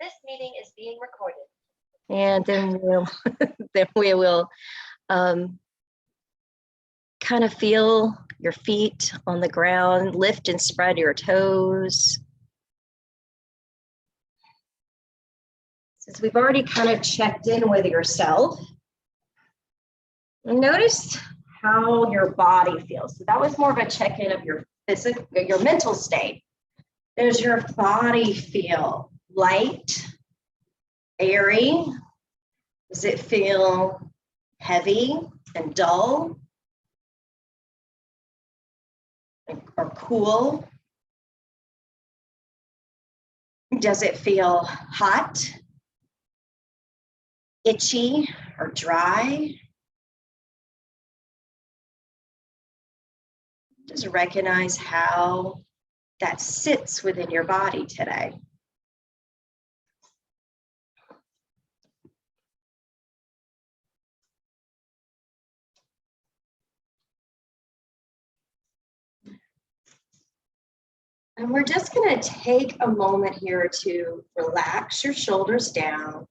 This meeting is being recorded. And then we will kind of feel your feet on the ground, lift and spread your toes. Since we've already kind of checked in with yourself, notice how your body feels. So that was more of a check-in of your physical, your mental state. Does your body feel light, airy? Does it feel heavy and dull? Or cool? Does it feel hot, itchy, or dry? Just recognize how that sits within your body today. And we're just going to take a moment here to relax your shoulders down,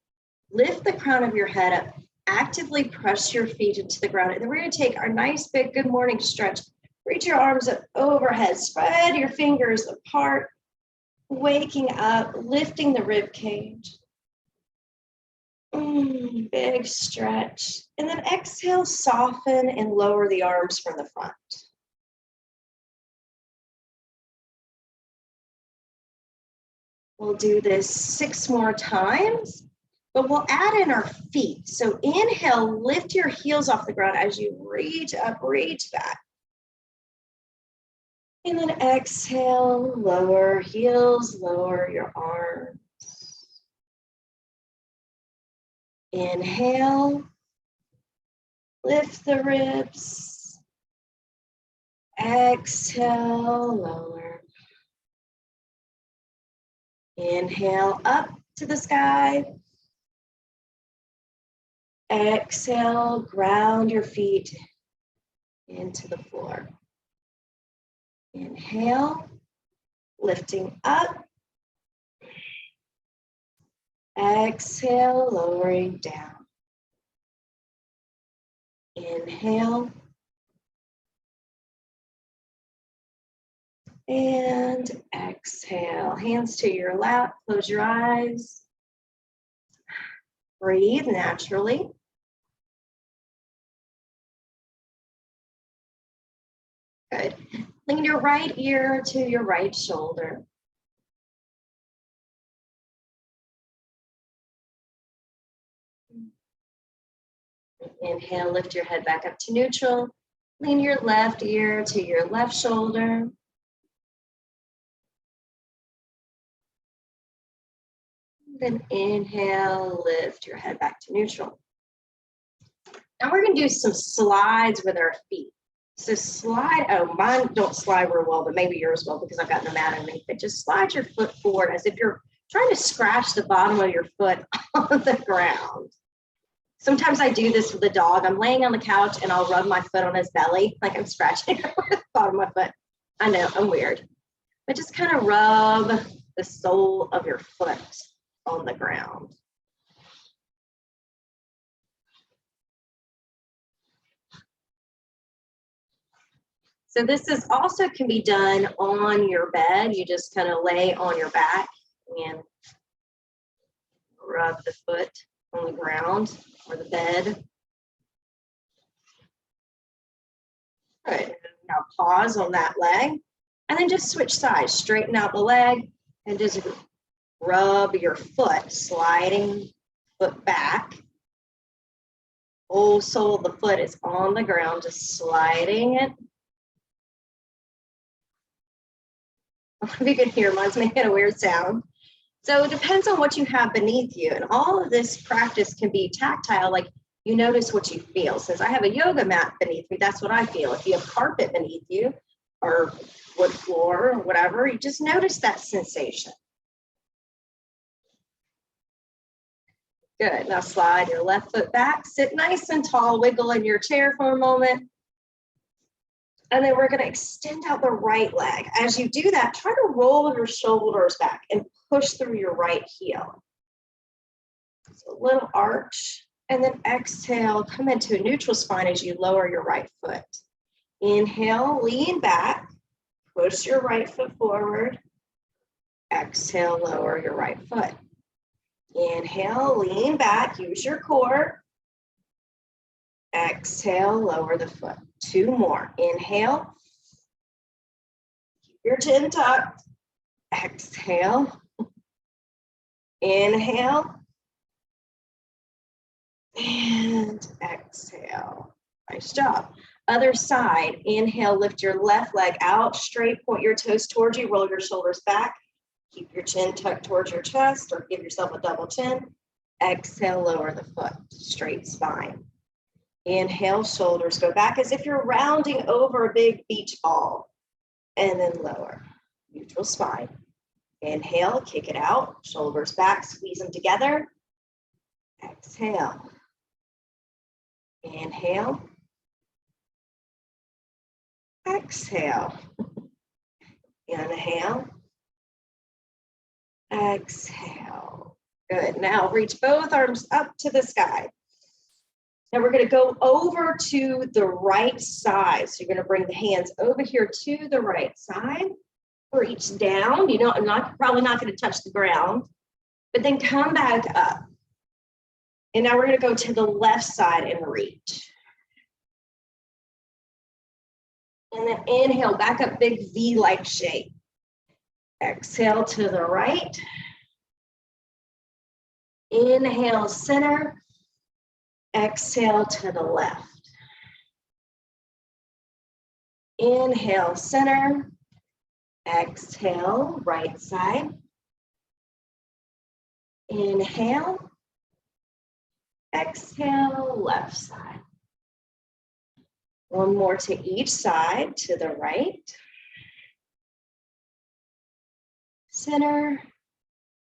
lift the crown of your head up, actively press your feet into the ground. And then we're going to take our nice big good morning stretch. Reach your arms up overhead, spread your fingers apart, waking up, lifting the rib cage. Big stretch. And then exhale, soften and lower the arms from the front. We'll do this 6 more times, but we'll add in our feet. So inhale, lift your heels off the ground as you reach up, reach back. And then exhale, lower heels, lower your arms. Inhale, lift the ribs. Exhale, lower. Inhale up to the sky. Exhale, ground your feet into the floor. Inhale, lifting up. Exhale, lowering down. Inhale. And exhale, hands to your lap, close your eyes. Breathe naturally. Good. Lean your right ear to your right shoulder. Inhale, lift your head back up to neutral. Lean your left ear to your left shoulder. Then inhale, lift your head back to neutral. Now we're going to do some slides with our feet. So slide, oh, mine don't slide real well, but maybe yours will because I've got no mat underneath it. Just slide your foot forward as if you're trying to scratch the bottom of your foot on the ground. Sometimes I do this with a dog. I'm laying on the couch and I'll rub my foot on his belly, like I'm scratching the bottom of my foot. I know, I'm weird. But just kind of rub the sole of your foot on the ground. So this is also can be done on your bed. You just kind of lay on your back and rub the foot on the ground or the bed. All right, now pause on that leg and then just switch sides. Straighten out the leg and just rub your foot, sliding foot back. Whole sole of the foot is on the ground, just sliding it. I don't know if you can hear, mine's making a weird sound. So it depends on what you have beneath you. And all of this practice can be tactile, like you notice what you feel. Since I have a yoga mat beneath me, that's what I feel. If you have carpet beneath you or wood floor or whatever, you just notice that sensation. Good, now slide your left foot back, sit nice and tall, wiggle in your chair for a moment. And then we're gonna extend out the right leg. As you do that, try to roll your shoulders back and push through your right heel. So a little arch, and then exhale, come into a neutral spine as you lower your right foot. Inhale, lean back, push your right foot forward. Exhale, lower your right foot. Inhale, lean back, use your core. Exhale, lower the foot. 2 more. Inhale. Keep your chin tucked. Exhale. Inhale. And exhale. Nice job. Other side. Inhale, lift your left leg out straight, point your toes towards you, roll your shoulders back. Keep your chin tucked towards your chest or give yourself a double chin. Exhale, lower the foot, straight spine. Inhale, shoulders go back as if you're rounding over a big beach ball. And then lower, neutral spine. Inhale, kick it out, shoulders back, squeeze them together. Exhale. Inhale. Exhale. Inhale. Exhale. Good. Now reach both arms up to the sky. Now we're going to go over to the right side. So you're going to bring the hands over here to the right side. Reach down. You know, I'm probably not going to touch the ground, but then come back up. And now we're going to go to the left side and reach. And then inhale, back up, big V-like shape. Exhale to the right. Inhale, center. Exhale to the left. Inhale, center. Exhale, right side. Inhale. Exhale, left side. One more to each side, to the right. Center,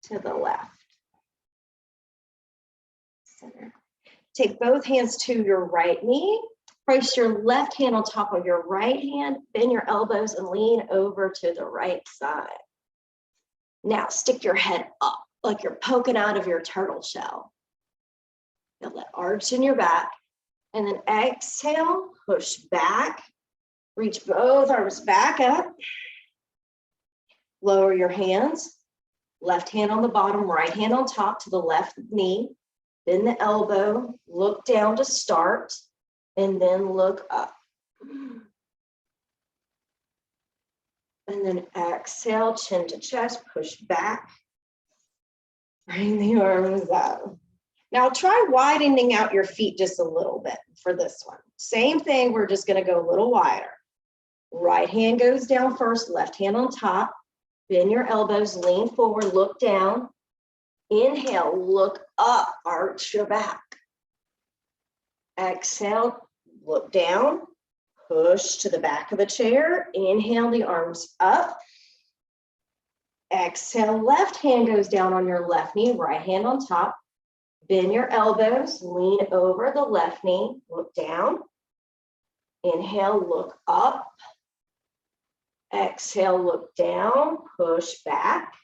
to the left. Center. Take both hands to your right knee. Place your left hand on top of your right hand. Bend your elbows and lean over to the right side. Now stick your head up like you're poking out of your turtle shell. Feel that arch in your back. And then exhale, push back. Reach both arms back up. Lower your hands. Left hand on the bottom, right hand on top to the left knee. Bend the elbow, look down to start, and then look up. And then exhale, chin to chest, push back. Bring the arms up. Now try widening out your feet just a little bit for this one. Same thing, we're just gonna go a little wider. Right hand goes down first, left hand on top. Bend your elbows, lean forward, look down. Inhale, look up, arch your back. Exhale, look down, push to the back of the chair. Inhale, the arms up. Exhale, left hand goes down on your left knee, right hand on top. Bend your elbows, lean over the left knee, look down. Inhale, look up. Exhale, look down, push back.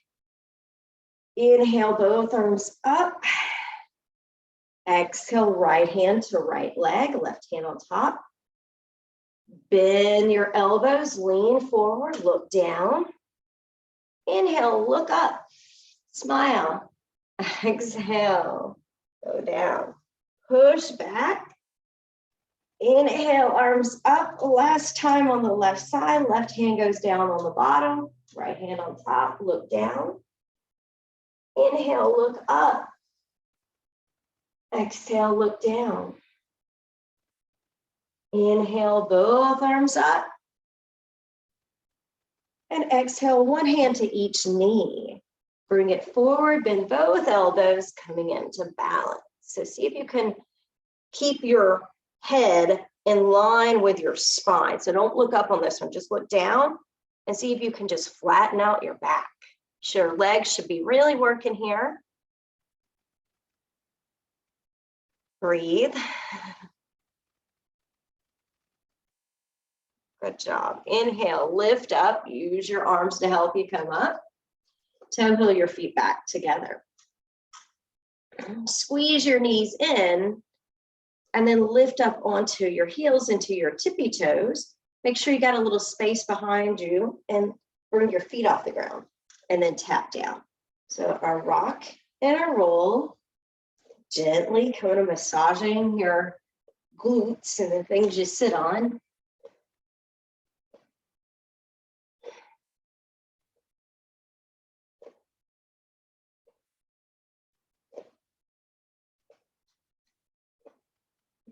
Inhale, both arms up. Exhale, right hand to right leg, left hand on top. Bend your elbows, lean forward, look down. Inhale, look up, smile. Exhale, go down, push back. Inhale, arms up. Last time on the left side, left hand goes down on the bottom, right hand on top, look down. Inhale, look up. Exhale, look down. Inhale, both arms up. And exhale, one hand to each knee. Bring it forward, bend both elbows, coming into balance. So see if you can keep your head in line with your spine. So don't look up on this one, just look down and see if you can just flatten out your back. Your legs should be really working here. Breathe. Good job. Inhale, lift up, use your arms to help you come up. Toe heel your feet back together. Squeeze your knees in and then lift up onto your heels into your tippy toes. Make sure you got a little space behind you and bring your feet off the ground and then tap down. So our rock and our roll, gently kind of massaging your glutes and the things you sit on.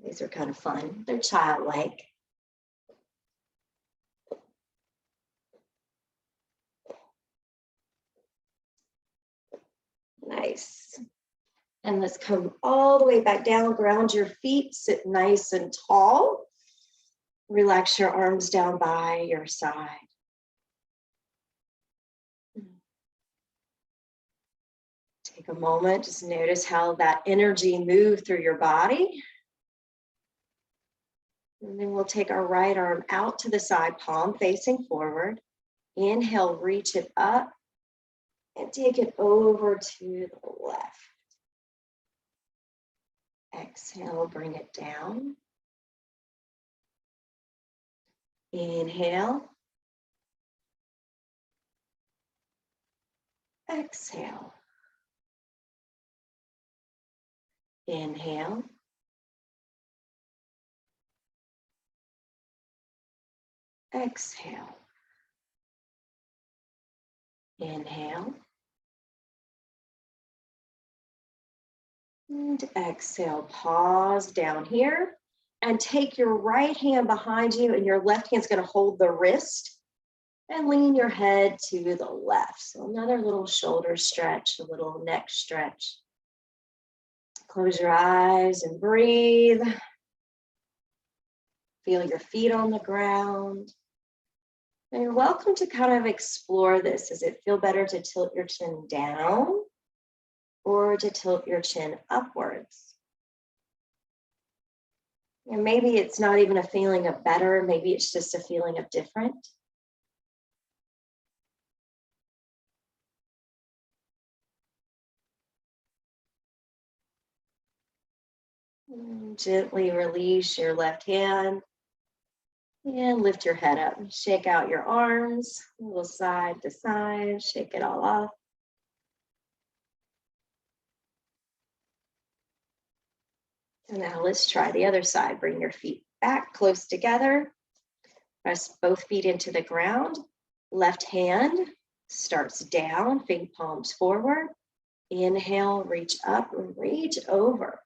These are kind of fun. They're childlike. Nice. And let's come all the way back down, ground your feet, sit nice and tall. Relax your arms down by your side. Take a moment, just notice how that energy moves through your body. And then we'll take our right arm out to the side, palm facing forward. Inhale, reach it up and take it over to the left. Exhale, bring it down. Inhale. Exhale. Inhale. Exhale. Inhale. And exhale. Pause down here and take your right hand behind you and your left hand's going to hold the wrist and lean your head to the left. So another little shoulder stretch, a little neck stretch. Close your eyes and breathe. Feel your feet on the ground. And you're welcome to kind of explore this. Does it feel better to tilt your chin down or to tilt your chin upwards? And maybe it's not even a feeling of better, maybe it's just a feeling of different. And gently release your left hand and lift your head up. Shake out your arms, a little side to side, shake it all off. And now let's try the other side. Bring your feet back close together. Press both feet into the ground. Left hand starts down, feet palms forward. Inhale, reach up and reach over.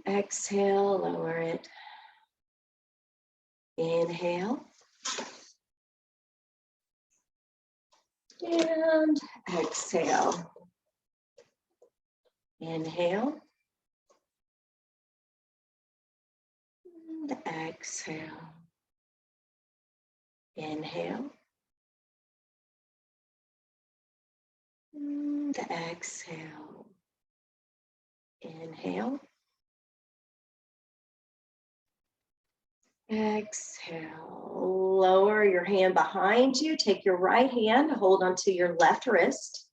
Exhale, lower it. Inhale. And exhale. Inhale. And exhale. Inhale. And exhale. Inhale. Exhale. Lower your hand behind you. Take your right hand, hold onto your left wrist.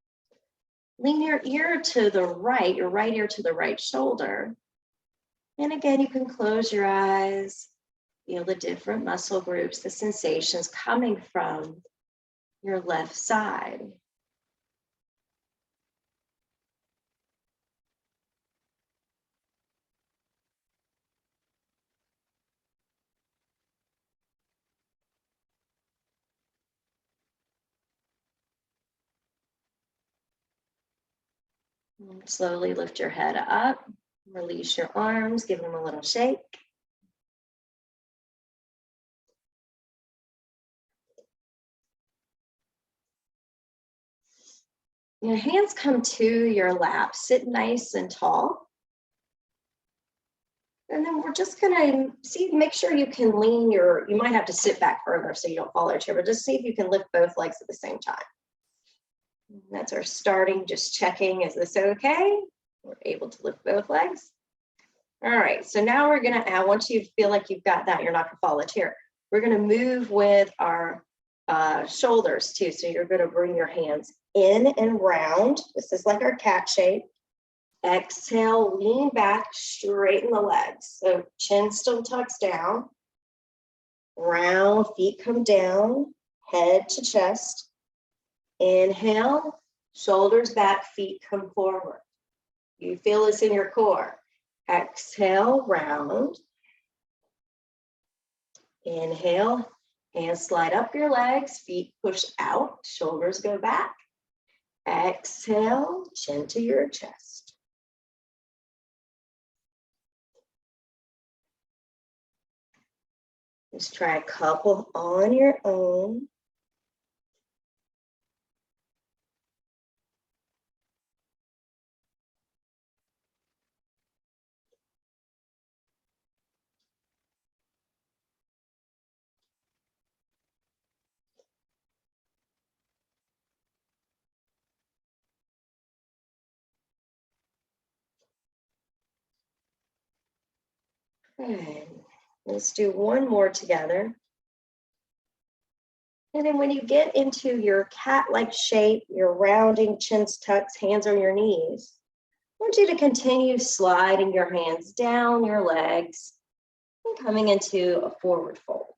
Lean your ear to the right, your right ear to the right shoulder. And again, you can close your eyes. Feel the different muscle groups, the sensations coming from your left side. And slowly lift your head up, release your arms, give them a little shake. Your hands come to your lap, sit nice and tall. And then we're just gonna make sure you can lean you might have to sit back further so you don't fall out of your chair, but just see if you can lift both legs at the same time. That's our starting, just checking, is this okay? We're able to lift both legs. All right, so now we're gonna add, once you feel like you've got that, you're not gonna fall out of the chair, we're gonna move with our shoulders too. So you're gonna bring your hands in and round. This is like our cat shape. Exhale, lean back, straighten the legs. So chin still tucks down. Round, feet come down, head to chest. Inhale, shoulders back, feet come forward. You feel this in your core. Exhale, round. Inhale, hands slide up your legs, feet push out, shoulders go back. Exhale, chin to your chest. Just try a couple on your own. Good. Let's do one more together. And then when you get into your cat-like shape, your rounding, chins tucks, hands on your knees, I want you to continue sliding your hands down your legs and coming into a forward fold.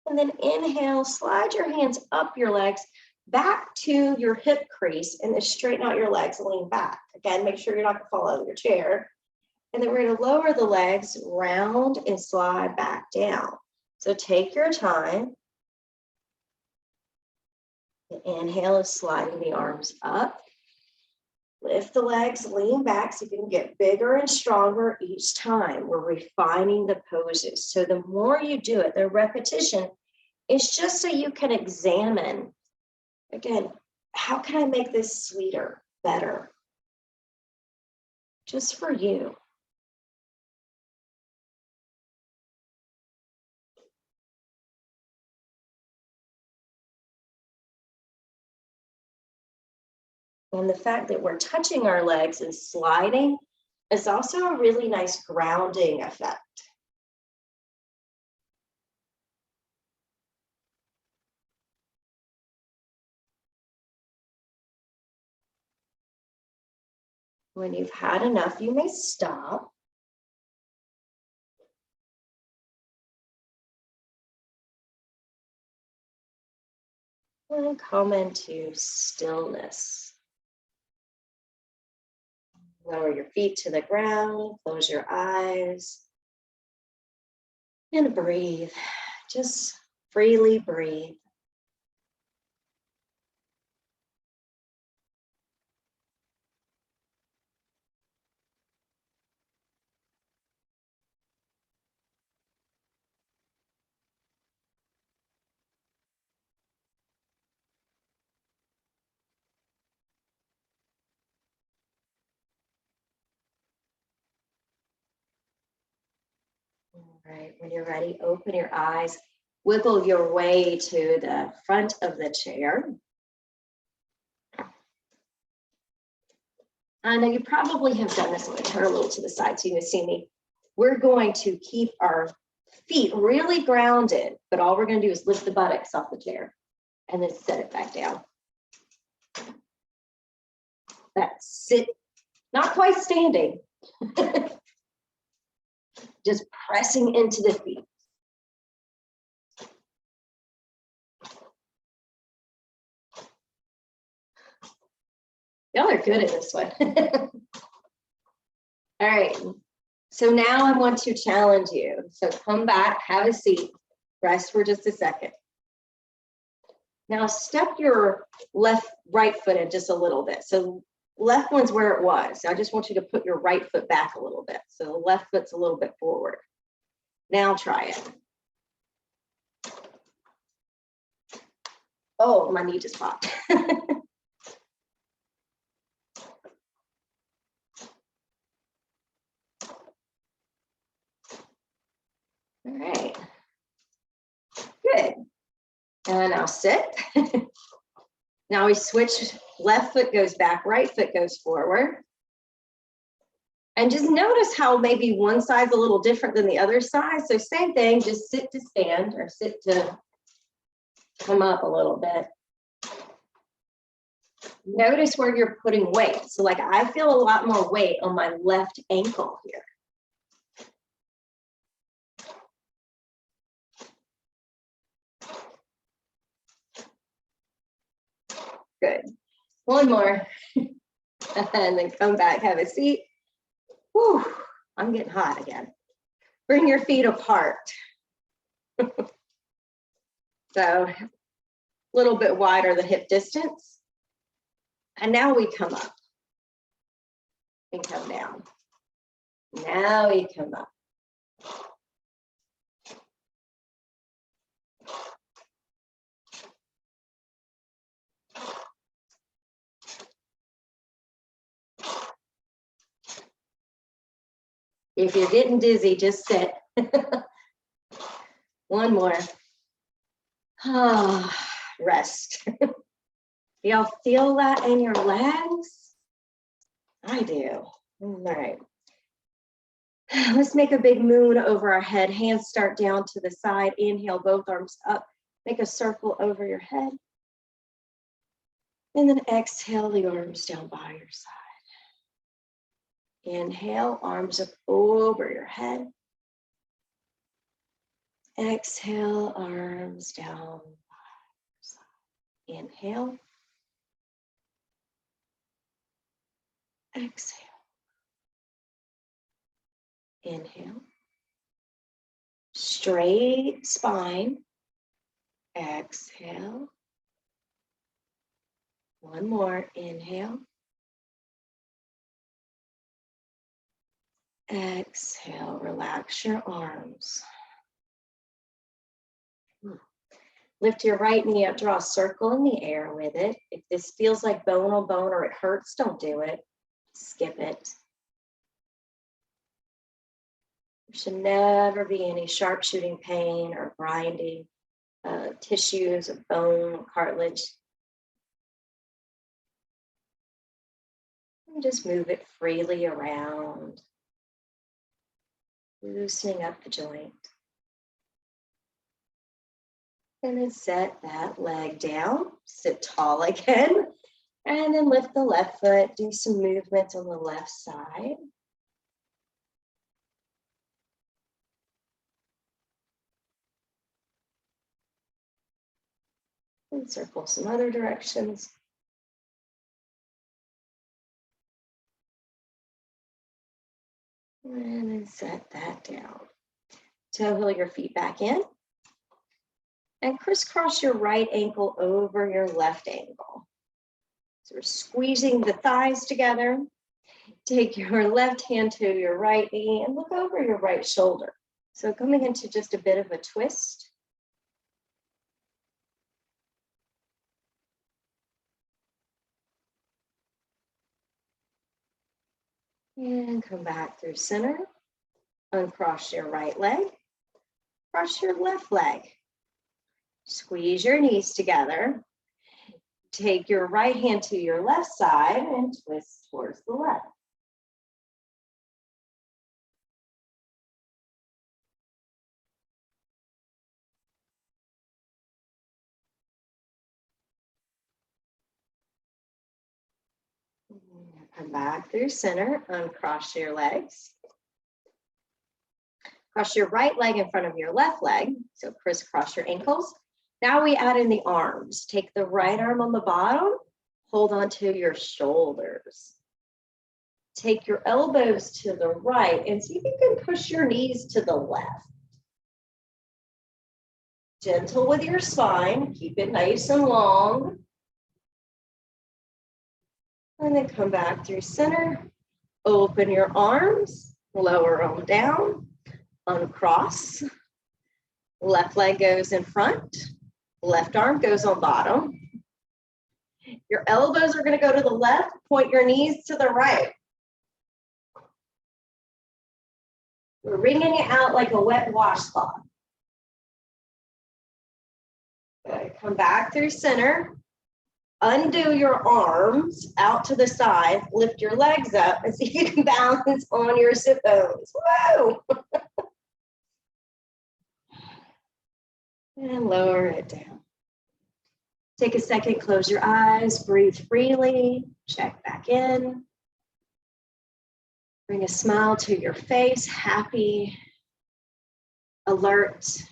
And then inhale, slide your hands up your legs, back to your hip crease, and then straighten out your legs, lean back. Again, make sure you're not gonna fall out of your chair. And then we're gonna lower the legs, round and slide back down. So take your time. The inhale is sliding the arms up. Lift the legs, lean back so you can get bigger and stronger each time. We're refining the poses. So the more you do it, the repetition is just so you can examine, again, how can I make this sweeter, better? Just for you. And the fact that we're touching our legs and sliding is also a really nice grounding effect. When you've had enough, you may stop. And come into stillness. Lower your feet to the ground, close your eyes, and breathe. Just freely breathe. All right, when you're ready, open your eyes, wiggle your way to the front of the chair. I know you probably have done this. I'm going to turn a little to the side so you can see me. We're going to keep our feet really grounded, but all we're going to do is lift the buttocks off the chair and then set it back down. That's it. Not quite standing. Just pressing into the feet. Y'all are good at this one. All right. So now I want to challenge you. So come back, have a seat, rest for just a second. Now step your right foot in just a little bit. So left one's where it was. I just want you to put your right foot back a little bit. So the left foot's a little bit forward. Now try it. Oh, my knee just popped. All right. Good. And now sit. Now we switch, left foot goes back, right foot goes forward. And just notice how maybe one side's a little different than the other side. So same thing, just sit to stand or sit to come up a little bit. Notice where you're putting weight. So like I feel a lot more weight on my left ankle here. Good. One more. And then come back, have a seat. Whew, I'm getting hot again. Bring your feet apart. So a little bit wider the hip distance. And now we come up and come down. Now we come up. If you're getting dizzy, just sit. One more. Rest. Y'all feel that in your legs? I do. All right. Let's make a big moon over our head. Hands start down to the side. Inhale, both arms up. Make a circle over your head. And then exhale the arms down by your side. Inhale, arms up over your head. Exhale, arms down by your side. Inhale. Exhale. Inhale. Straight spine. Exhale. One more. Inhale. Exhale. Relax your arms. Lift your right knee up. Draw a circle in the air with it. If this feels like bone on bone or it hurts, don't do it. Skip it. There should never be any sharp shooting pain or grinding tissues of bone, cartilage. And just move it freely around, loosening up the joint. And then set that leg down, sit tall again, and then lift the left foot, do some movement on the left side. And circle some other directions. And then set that down. Toe heel your feet back in. And crisscross your right ankle over your left ankle. So we're squeezing the thighs together. Take your left hand to your right knee and look over your right shoulder. So coming into just a bit of a twist. And come back through center. Uncross your right leg. Cross your left leg. Squeeze your knees together. Take your right hand to your left side and twist towards the left. Come back through center, uncross your legs. Cross your right leg in front of your left leg, so crisscross your ankles. Now we add in the arms. Take the right arm on the bottom, hold on to your shoulders. Take your elbows to the right and see if you can push your knees to the left. Gentle with your spine, keep it nice and long. And then come back through center. Open your arms, lower them down, uncross. Left leg goes in front, left arm goes on bottom. Your elbows are going to go to the left, point your knees to the right. We're wringing it out like a wet washcloth. Good. Come back through center. Undo your arms out to the side, lift your legs up and see if you can balance on your sit bones. Whoa! And lower it down. Take a second, close your eyes, breathe freely, check back in. Bring a smile to your face, happy, alert.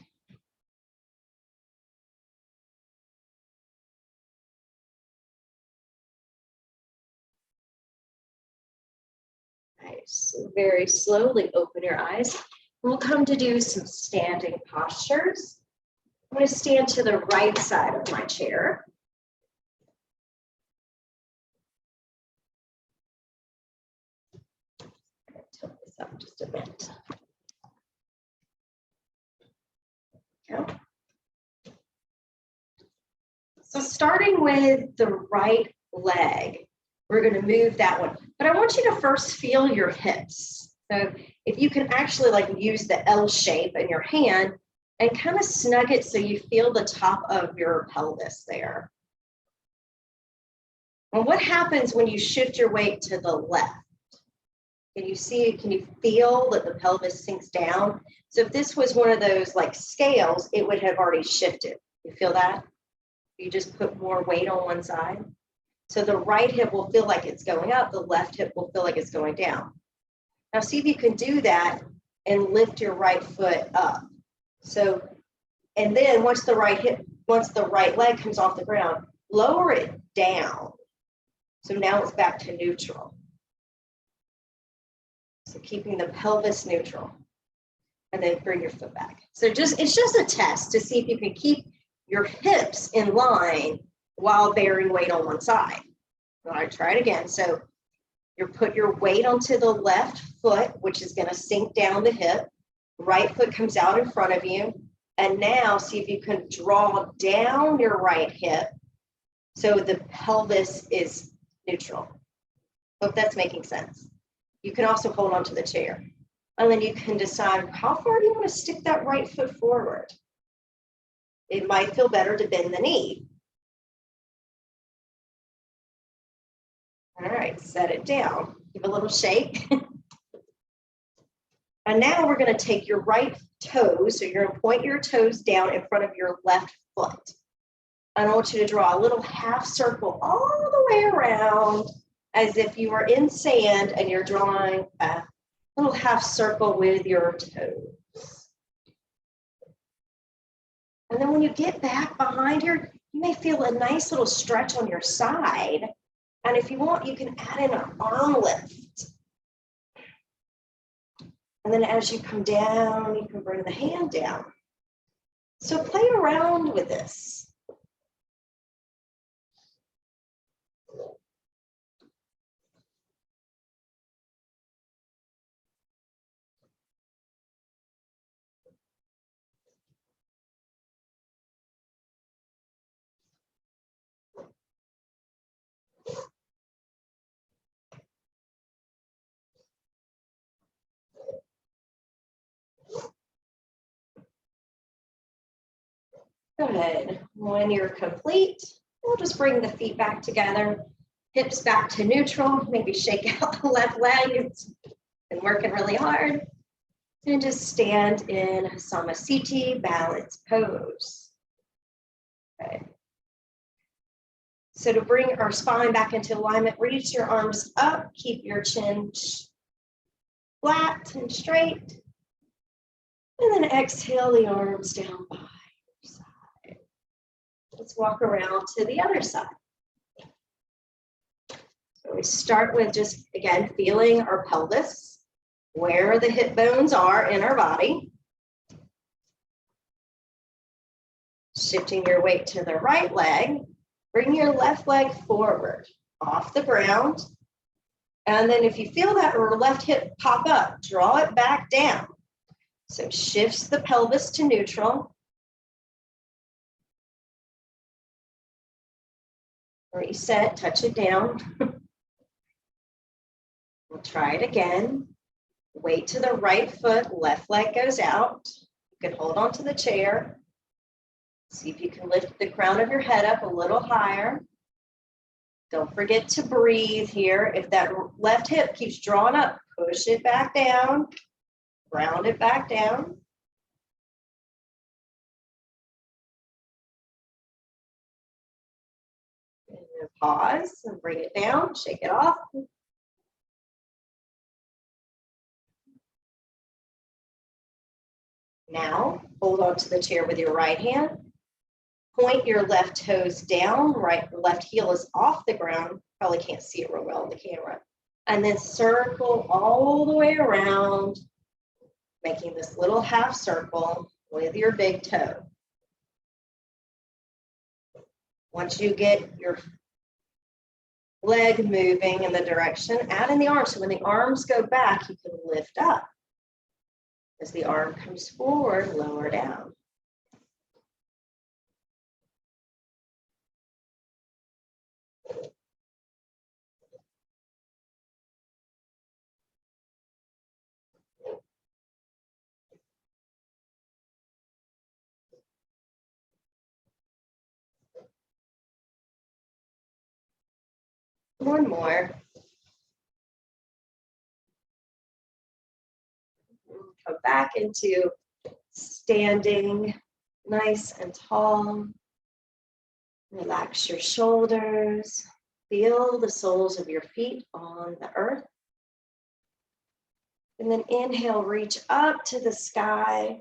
Nice. Very slowly open your eyes. We'll come to do some standing postures. I'm going to stand to the right side of my chair. Tilt this up just a bit. Okay. So starting with the right leg, we're going to move that one. But I want you to first feel your hips. So if you can actually like use the L shape in your hand and kind of snug it so you feel the top of your pelvis there. And what happens when you shift your weight to the left? Can you see, can you feel that the pelvis sinks down? So if this was one of those like scales, it would have already shifted. You feel that? You just put more weight on one side. So the right hip will feel like it's going up, the left hip will feel like it's going down. Now see if you can do that and lift your right foot up. So, and then once the right leg comes off the ground, lower it down. So now it's back to neutral. So keeping the pelvis neutral. And then bring your foot back. So it's just a test to see if you can keep your hips in line while bearing weight on one side. All right, try it again. So you put your weight onto the left foot, which is going to sink down the hip. Right foot comes out in front of you. And now see if you can draw down your right hip so the pelvis is neutral. Hope that's making sense. You can also hold on to the chair. And then you can decide how far do you want to stick that right foot forward. It might feel better to bend the knee. All right, set it down. Give a little shake. And now we're going to take your right toes. So you're going to point your toes down in front of your left foot. And I want you to draw a little half circle all the way around as if you were in sand and you're drawing a little half circle with your toes. And then when you get back behind here, you may feel a nice little stretch on your side. And if you want, you can add in an arm lift. And then as you come down, you can bring the hand down. So play around with this. Good. When you're complete, we'll just bring the feet back together, hips back to neutral, maybe shake out the left leg. It's been working really hard. And just stand in Samasthiti, balance pose. Okay. So to bring our spine back into alignment, reach your arms up, keep your chin flat and straight. And then exhale the arms down by your side. Let's walk around to the other side. So we start with just, again, feeling our pelvis, where the hip bones are in our body. Shifting your weight to the right leg, bring your left leg forward off the ground. And then if you feel that left hip pop up, draw it back down. So shifts the pelvis to neutral. Reset, touch it down. We'll try it again. Weight to the right foot, left leg goes out. You can hold on to the chair. See if you can lift the crown of your head up a little higher. Don't forget to breathe here. If that left hip keeps drawing up, push it back down, round it back down. pause and bring it down, shake it off. Now, hold on to the chair with your right hand. Point your left toes down, left heel is off the ground. Probably can't see it real well on the camera. And then circle all the way around, making this little half circle with your big toe. Once you get your leg moving in the direction, add in the arms. So when the arms go back, you can lift up. As the arm comes forward, lower down. One more. Come back into standing nice and tall. Relax your shoulders. Feel the soles of your feet on the earth. And then inhale, reach up to the sky.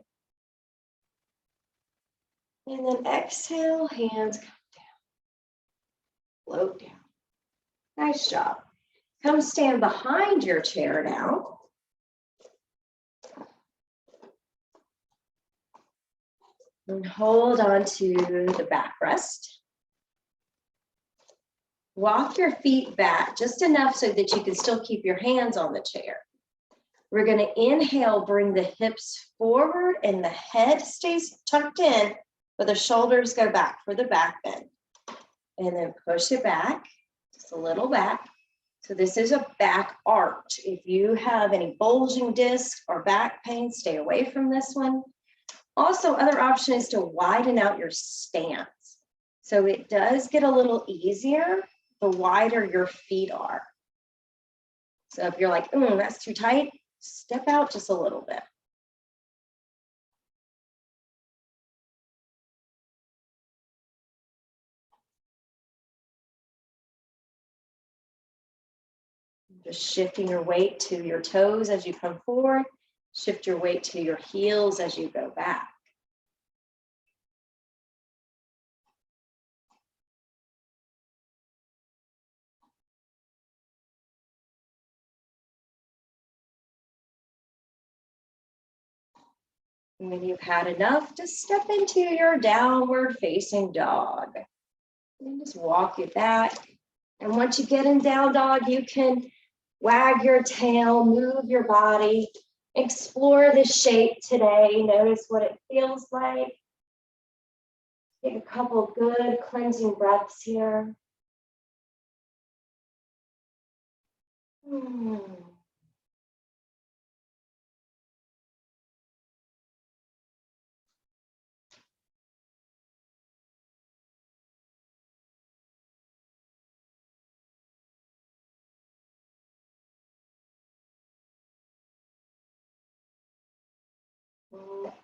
And then exhale, hands come down. Float down. Nice job. Come stand behind your chair now. And hold on to the backrest. Walk your feet back just enough so that you can still keep your hands on the chair. We're going to inhale, bring the hips forward and the head stays tucked in, but the shoulders go back for the back bend. And then push it back, just a little back. So this is a back arch. If you have any bulging disc or back pain, stay away from this one. Also, other option is to widen out your stance. So it does get a little easier the wider your feet are. So if you're like, that's too tight, step out just a little bit. Just shifting your weight to your toes as you come forward. Shift your weight to your heels as you go back. And when you've had enough, just step into your downward facing dog. And just walk it back. And once you get in down dog, you can wag your tail, move your body, explore the shape today. Notice what it feels like. Take a couple good cleansing breaths here.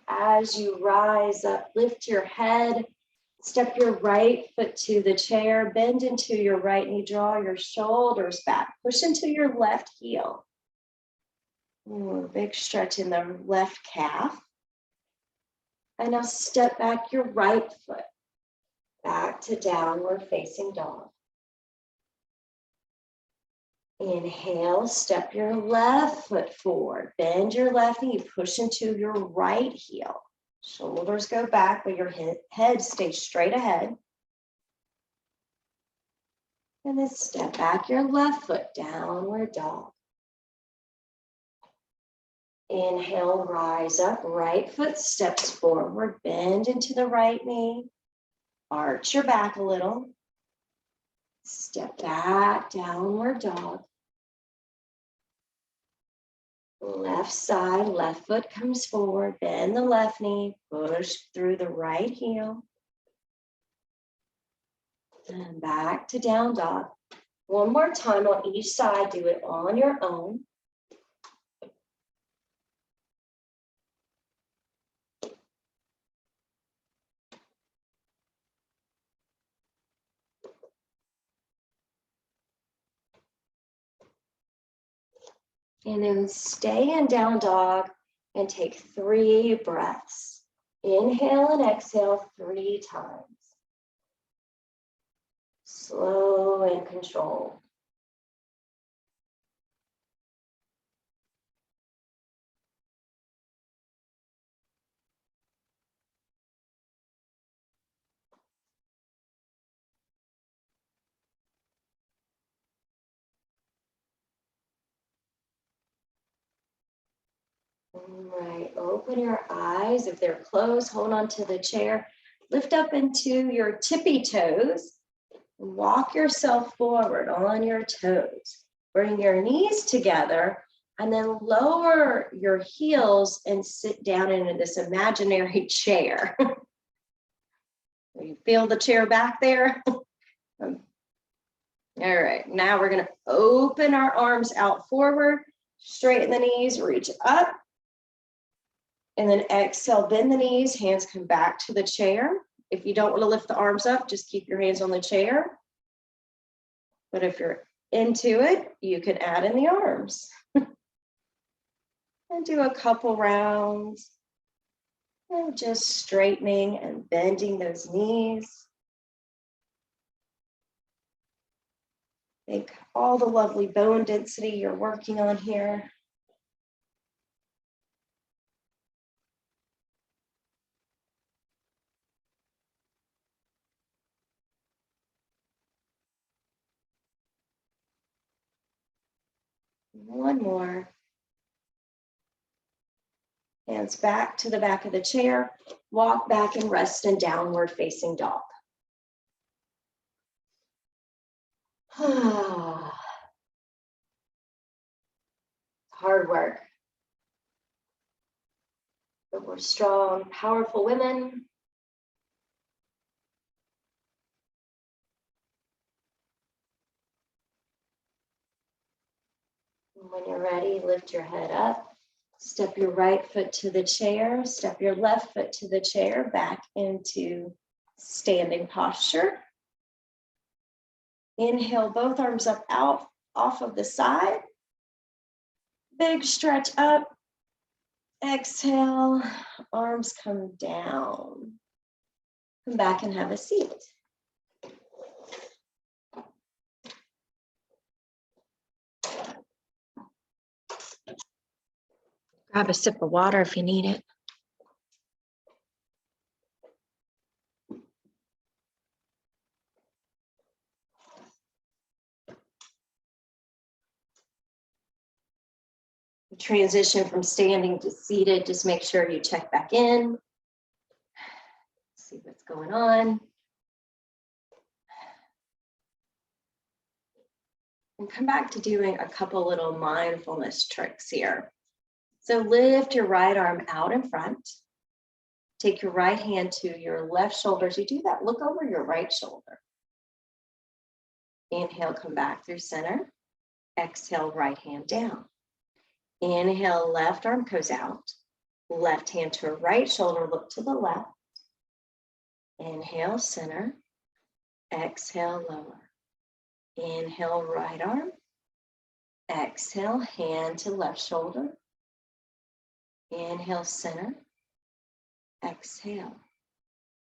As you rise up, lift your head, step your right foot to the chair, bend into your right knee, draw your shoulders back, push into your left heel. Big stretch in the left calf. And now step back your right foot, back to downward facing dog. Inhale, step your left foot forward, bend your left knee, push into your right heel. Shoulders go back, but your head stays straight ahead. And then step back your left foot, downward dog. Inhale, rise up, right foot steps forward, bend into the right knee, arch your back a little. Step back, downward dog. Left side, left foot comes forward, bend the left knee, push through the right heel. And back to down dog. One more time on each side, do it on your own. And then stay in down dog and take 3 breaths. Inhale and exhale 3 times. Slow and controlled. All right, open your eyes. If they're closed, hold on to the chair. Lift up into your tippy toes. Walk yourself forward on your toes. Bring your knees together and then lower your heels and sit down into this imaginary chair. You feel the chair back there? All right, now we're gonna open our arms out forward, straighten the knees, reach up, and then exhale, bend the knees, hands come back to the chair. If you don't want to lift the arms up, just keep your hands on the chair. But if you're into it, you can add in the arms. And do a couple rounds. And just straightening and bending those knees. Think all the lovely bone density you're working on here. One more. Hands back to the back of the chair. Walk back and rest in downward facing dog. Hard work. But we're strong, powerful women. And when you're ready, lift your head up. Step your right foot to the chair. Step your left foot to the chair, back into standing posture. Inhale, both arms up out off of the side. Big stretch up. Exhale, arms come down. Come back and have a seat. Grab a sip of water if you need it. Transition from standing to seated, just make sure you check back in. See what's going on. And come back to doing a couple little mindfulness tricks here. So lift your right arm out in front. Take your right hand to your left shoulder. As you do that, look over your right shoulder. Inhale, come back through center. Exhale, right hand down. Inhale, left arm goes out. Left hand to right shoulder, look to the left. Inhale, center. Exhale, lower. Inhale, right arm. Exhale, hand to left shoulder. Inhale, center. Exhale.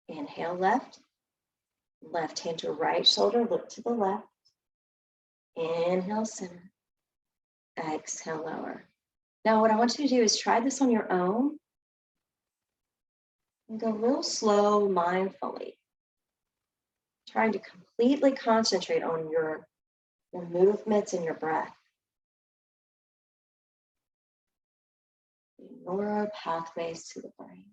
Inhale, left. Left hand to right shoulder, look to the left. Inhale, center. Exhale, lower. Now what I want you to do is try this on your own. And go real slow, mindfully. Trying to completely concentrate on your movements and your breath. Neural pathways to the brain.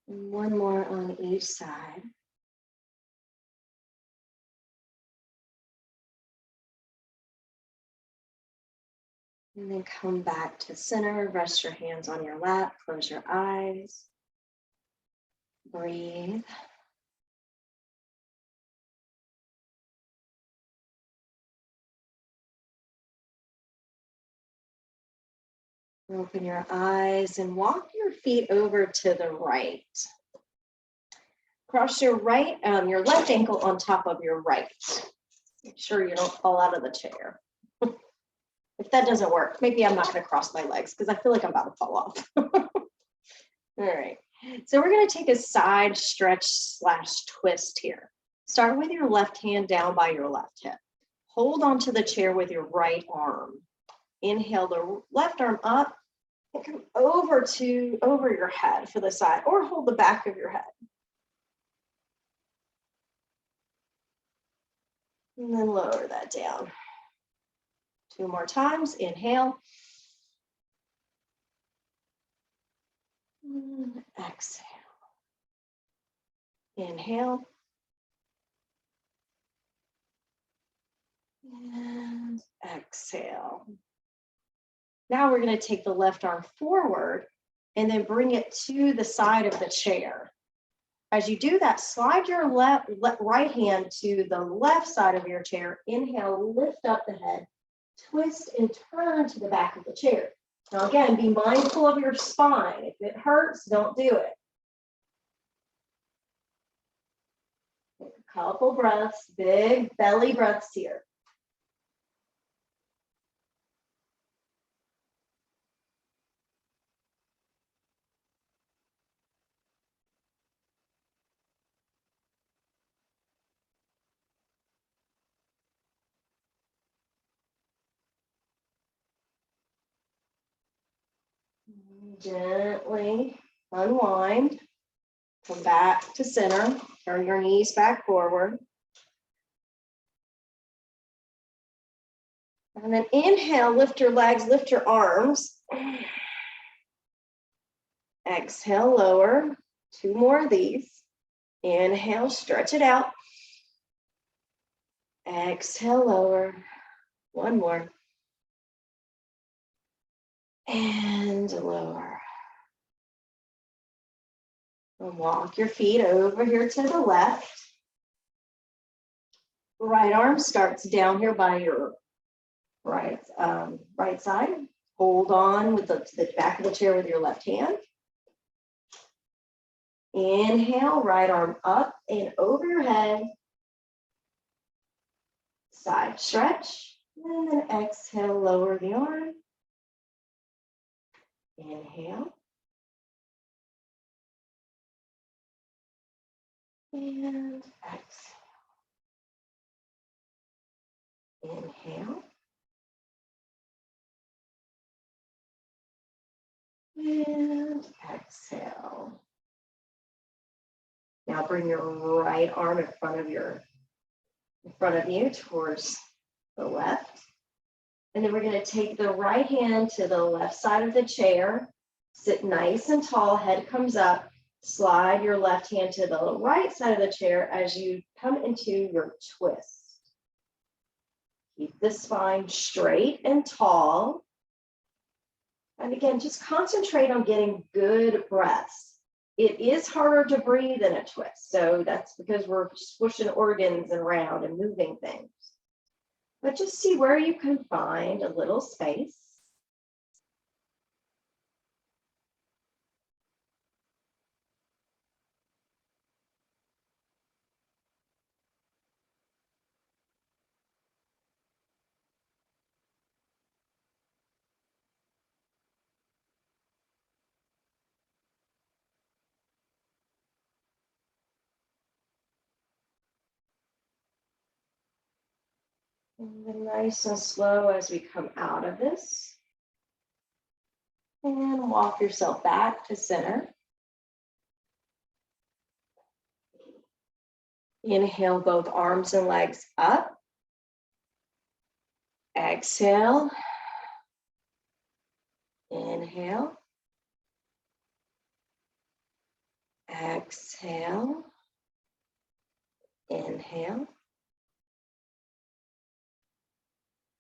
And one more on each side. And then come back to center, rest your hands on your lap, close your eyes, breathe. Open your eyes and walk your feet over to the right. Cross your left ankle on top of your right. Make sure you don't fall out of the chair. If that doesn't work, maybe I'm not going to cross my legs because I feel like I'm about to fall off. All right. So we're going to take a side stretch / twist here. Start with your left hand down by your left hip. Hold onto the chair with your right arm. Inhale the left arm up and come over your head for the side, or hold the back of your head. And then lower that down. 2 more times. Inhale. And exhale. Inhale. And exhale. Now we're going to take the left arm forward and then bring it to the side of the chair. As you do that, slide your right hand to the left side of your chair. Inhale, lift up the head, twist and turn to the back of the chair. Now again, be mindful of your spine. If it hurts, don't do it. Take a couple breaths, big belly breaths here. Gently unwind, come back to center, turn your knees back forward. And then inhale, lift your legs, lift your arms. Exhale, lower. 2 more of these. Inhale, stretch it out. Exhale, lower. 1 more. And lower. And walk your feet over here to the left. Right arm starts down here by your right side. Hold on with the back of the chair with your left hand. Inhale, right arm up and over your head. Side stretch. And then exhale, lower the arm. Inhale. And exhale. Inhale. And exhale. Now bring your right arm in front of you towards the left. And then we're going to take the right hand to the left side of the chair. Sit nice and tall, head comes up. Slide your left hand to the right side of the chair as you come into your twist. Keep the spine straight and tall. And again, just concentrate on getting good breaths. It is harder to breathe in a twist. So that's because we're squishing organs around and moving things. But just see where you can find a little space. And then nice and slow as we come out of this. And walk yourself back to center. Inhale both arms and legs up. Exhale. Inhale. Exhale. Inhale.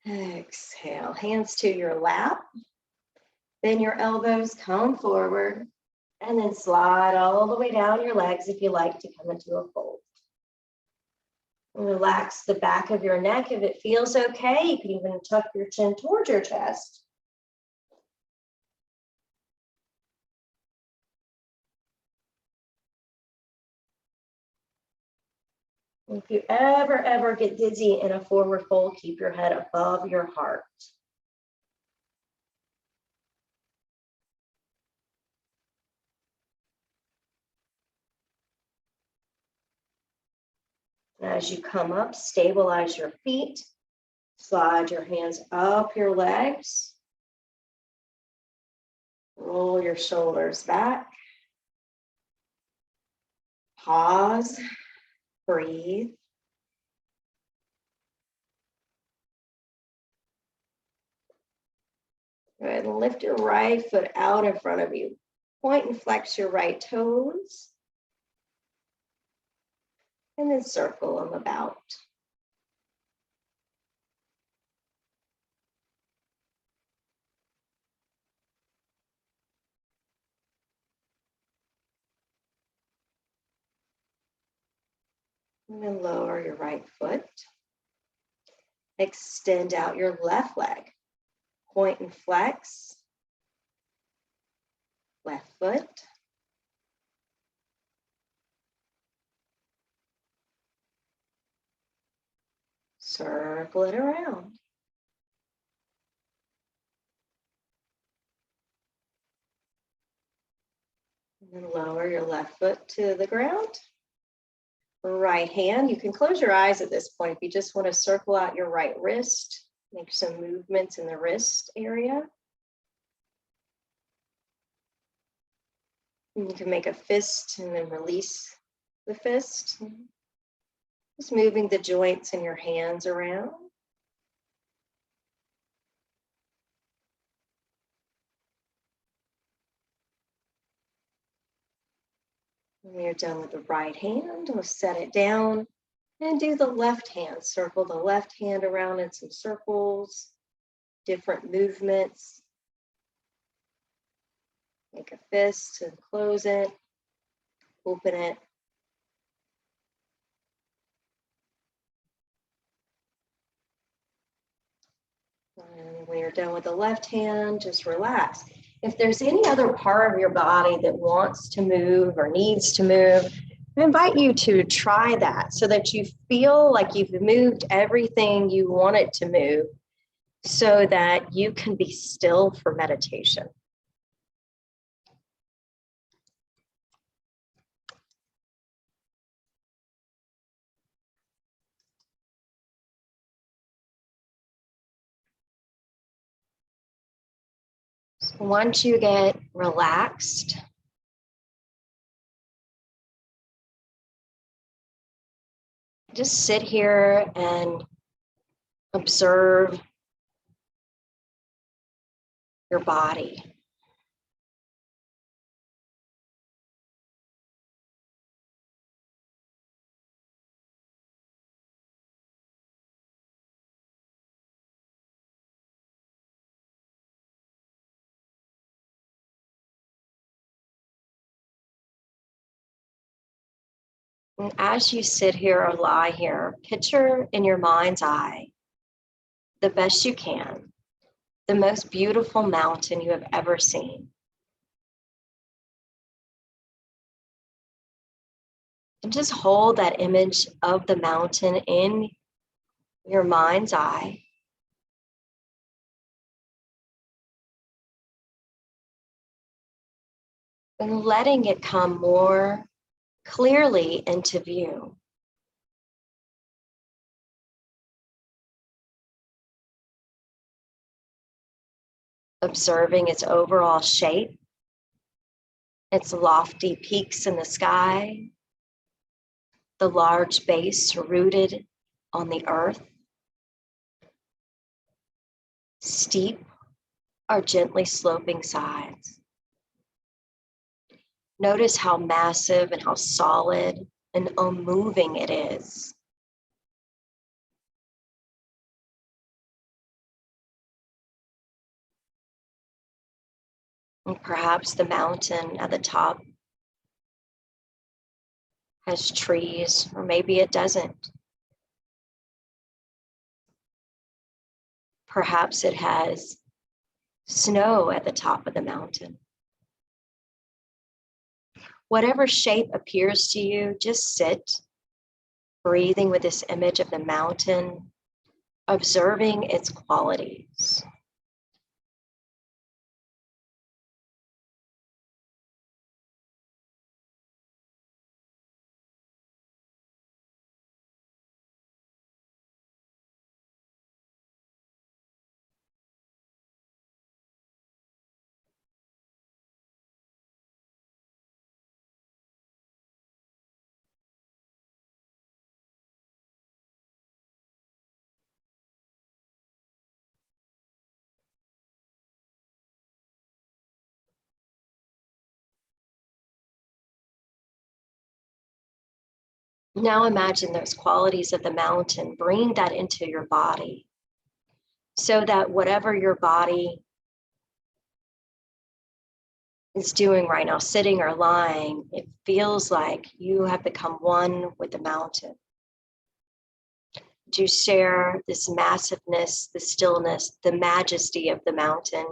Exhale. Hands to your lap. Bend your elbows, come forward, and then slide all the way down your legs if you like to come into a fold. Relax the back of your neck if it feels okay. You can even tuck your chin towards your chest. If you ever get dizzy in a forward fold, keep your head above your heart. As you come up, stabilize your feet. Slide your hands up your legs. Roll your shoulders back. Pause. Breathe. Go ahead and lift your right foot out in front of you. Point and flex your right toes. And then circle them about. And then lower your right foot. Extend out your left leg. Point and flex. Left foot. Circle it around. And then lower your left foot to the ground. Right hand, you can close your eyes at this point if you just want to circle out your right wrist. Make some movements in the wrist area. And you can make a fist and then release the fist. Just moving the joints in your hands around. When you're done with the right hand, we'll set it down and do the left hand. Circle the left hand around in some circles, different movements. Make a fist and close it, open it. And when you're done with the left hand, just relax. If there's any other part of your body that wants to move or needs to move, I invite you to try that so that you feel like you've moved everything you wanted to move so that you can be still for meditation. So once you get relaxed, just sit here and observe your body. And as you sit here or lie here, picture in your mind's eye, the best you can, the most beautiful mountain you have ever seen. And just hold that image of the mountain in your mind's eye. And letting it come more clearly into view. Observing its overall shape, its lofty peaks in the sky, the large base rooted on the earth, steep or gently sloping sides. Notice how massive and how solid and unmoving it is. And perhaps the mountain at the top has trees, or maybe it doesn't. Perhaps it has snow at the top of the mountain. Whatever shape appears to you, just sit, breathing with this image of the mountain, observing its qualities. Now imagine those qualities of the mountain, bring that into your body so that whatever your body is doing right now, sitting or lying, it feels like you have become one with the mountain. To share this massiveness, the stillness, the majesty of the mountain.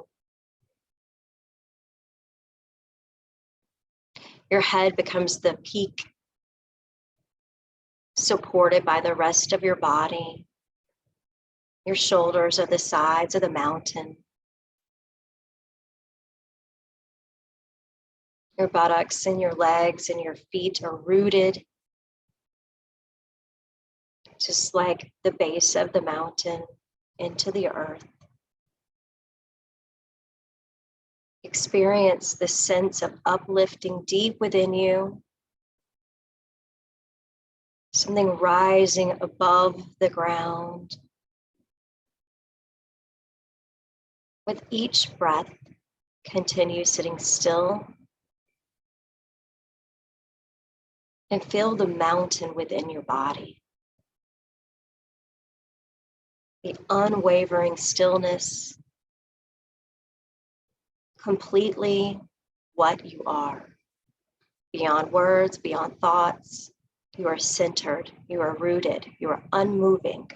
Your head becomes the peak, supported by the rest of your body. Your shoulders are the sides of the mountain. Your buttocks and your legs and your feet are rooted, just like the base of the mountain, into the earth. Experience the sense of uplifting deep within you. Something rising above the ground. With each breath, continue sitting still and feel the mountain within your body. The unwavering stillness, completely what you are. Beyond words, beyond thoughts, you are centered, you are rooted, you are unmoving.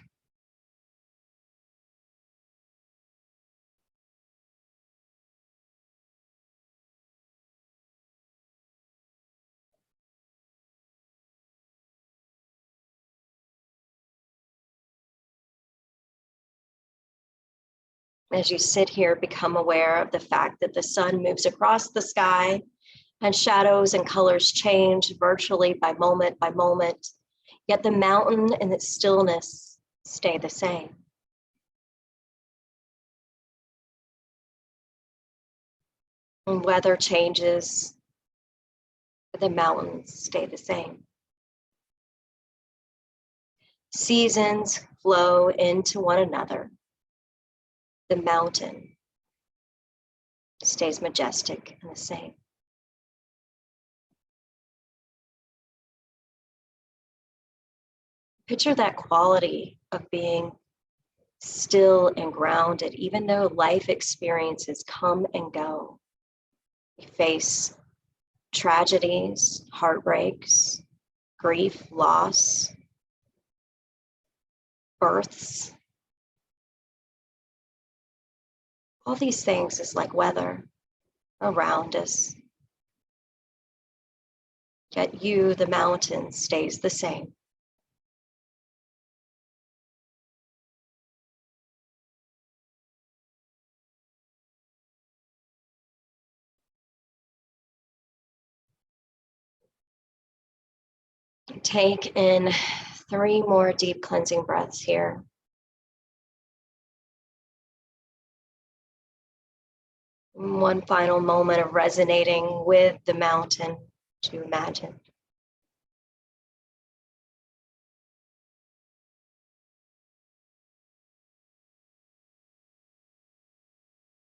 As you sit here, become aware of the fact that the sun moves across the sky and shadows and colors change virtually by moment, yet the mountain and its stillness stay the same. And weather changes, but the mountains stay the same. Seasons flow into one another. The mountain stays majestic and the same. Picture that quality of being still and grounded, even though life experiences come and go. We face tragedies, heartbreaks, grief, loss, births. All these things is like weather around us. Yet you, the mountain, stays the same. Take in 3 more deep cleansing breaths here. One final moment of resonating with the mountain to imagine.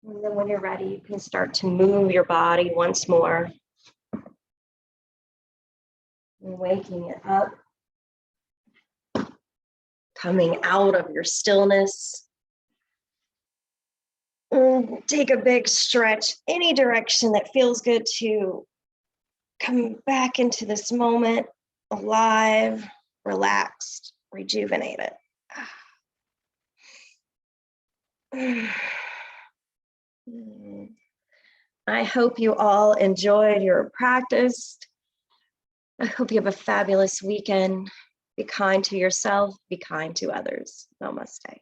And then when you're ready, you can start to move your body once more. And waking it up. Coming out of your stillness. Take a big stretch, any direction that feels good to come back into this moment, alive, relaxed, rejuvenated. I hope you all enjoyed your practice. I hope you have a fabulous weekend. Be kind to yourself, be kind to others. Namaste.